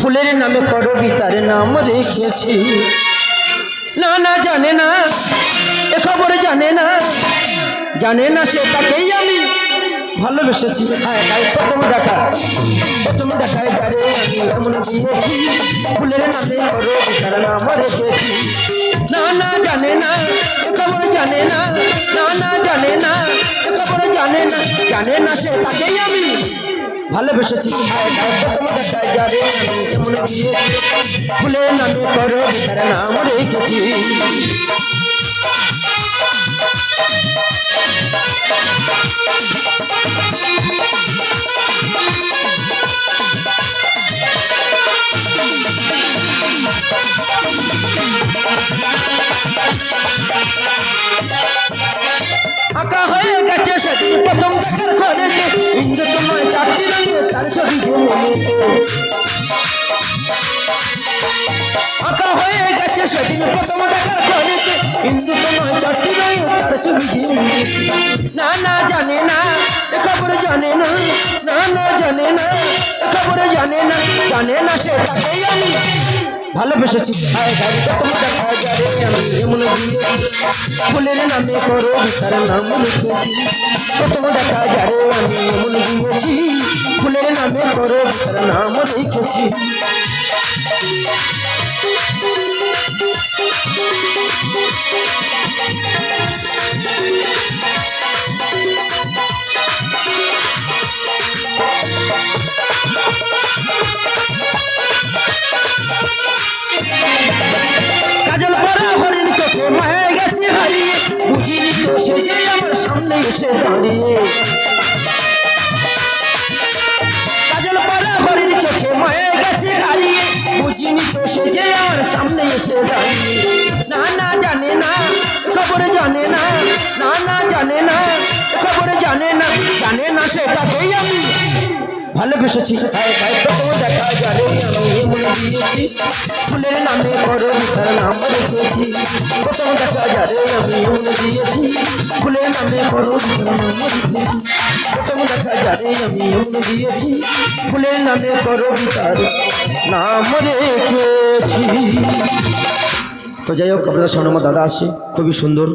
ফুলের নামে করবিতার নাম রেখেছি। না না জানে না, এ খবর জানে না, জানে না সে তাকেই আমি ভালোবেসেছি। হ্যাঁ তাই প্রথম দেখায় যারে আমি এমন দিয়েছি, ফুলের নামে করবিতার নাম রেখেছি। না না জানে না, এ খবর জানে না, না না জানে না, এ খবর জানে না, জানে না সে তাকেই আমি ভালোবেসেছি। হ্যাঁ তাই প্রথম দেখায় যারে আমি এমন দিয়েছি, ফুলের নামে করবিতার নাম রেখেছি। আঁকা হয়ে গেছে সেদিন প্রথম দেখার ঘরেতে, ইন্দ্রতময় চারটি রঙে তার ছবি মনেতে। আঁকা হয়ে গেছে সেদিন প্রথম দেখার ঘরেতে, ইন্দ্রতময় চারটি রঙে তার ছবি মনেতে। না না জানে না, এ খবর জানে না, না না জানে না, এ খবর জানে না, জানে না সে তাকেই আমি ভালোবেসেছি। হায় গাড়ি প্রথম দেখা যারে আমি এমন দিয়েছি, ফুলের নামে করবিতার নাম লিখেছি। প্রথম দেখা যারে আমি এমন দিয়েছি, ফুলের নামে করবিতার নাম লিখেছি। কাজল পরা হরিণ চোখে মায়া গেছে হারিয়ে, বুঝিনি তো সে যে আমার সামনে এসে দাঁড়িয়ে। কাজল পরা হরিণ চোখে মায়া গেছে হারিয়ে, বুঝিনি তো সে যে আমার সামনে এসে দাঁড়িয়ে। না না জানে না, খবর জানে না, না না জানে না, খবর জানে না, জানে না সে তাকেই আমি ভালোবেসেছি। হায় তাই প্রথম দেখা যারে আমি এমন দিয়েছি, ফুলের নামে করবিতার নাম রেখেছি। প্রথম দেখা যারে আমি এমন দিয়েছি, ফুলের নামে করবিতার নাম রেখেছি। প্রথম দেখা যারে আমি এমন দিয়েছি, ফুলের নামে করবিতার নাম রেখেছি। তো যাই হোক, আপনাদের সামনে আমার দাদা আসছে, খুবই সুন্দর।